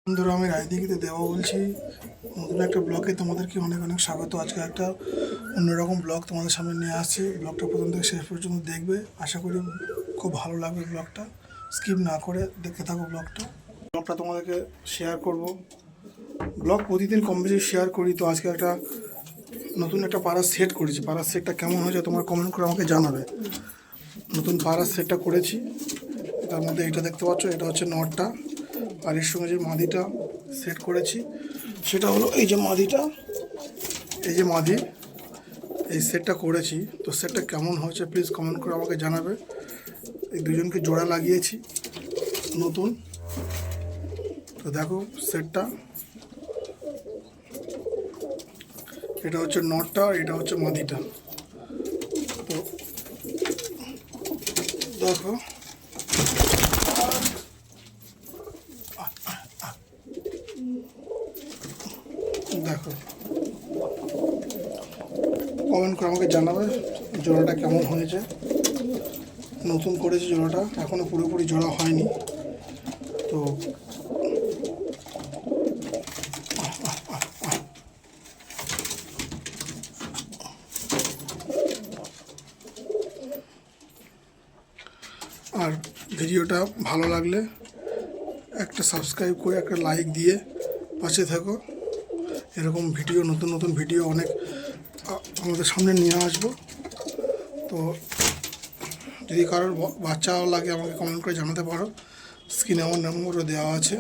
বন্ধুরা, আমি রায়দিঘিতে দেওয়া বলছি। নতুন একটা ব্লগে তোমাদেরকে অনেক অনেক স্বাগত। আজকে একটা অন্যরকম ব্লগ তোমাদের সামনে নিয়ে আসছি। ব্লগটা প্রথম থেকে শেষ পর্যন্ত দেখবে, আশা করি খুব ভালো লাগবে। ব্লগটা স্কিপ না করে দেখতে থাকো। ব্লগটা তোমাদেরকে শেয়ার করব। ব্লগ প্রতিদিন কম বেশি শেয়ার করি, তো আজকে একটা নতুন একটা পাড়ার সেট করেছি। পাড়ার সেটটা কেমন হয়েছে তোমার কমেন্ট করে আমাকে জানাবে। নতুন পাড়ার সেটটা করেছি, তার মধ্যে এটা দেখতে পাচ্ছ, এটা হচ্ছে নটটা। আর এর সঙ্গে যে মাদিটা সেট করেছি সেটা হলো এই যে মাদিটা, এই যে মাদি, এই সেটটা করেছি। তো সেটটা কেমন হয়েছে প্লিজ কমেন্ট করে আমাকে জানাবে। এই দুজনকে জোড়া লাগিয়েছি নতুন। তো দেখো সেটটা, এটা হচ্ছে নটটা, এটা হচ্ছে মাদিটা। তো দেখো, দেখো কমেন্ট করে আমাকে জানাবে জোড়াটা কেমন হয়েছে। নতুন করেছি জোড়াটা, এখনও পুরোপুরি জোড়া হয়নি। তো আর ভিডিওটা ভালো লাগলে একটা সাবস্ক্রাইব করে একটা লাইক দিয়ে পাশে থাকো। এরকম ভিডিও, নতুন নতুন ভিডিও অনেক আমাদের সামনে নিয়ে আসবো। তো যদি কারোর বাচ্চাও লাগে আমাকে কমেন্ট করে জানাতে পারো। স্ক্রিনে আমার নম্বরও দেওয়া আছে।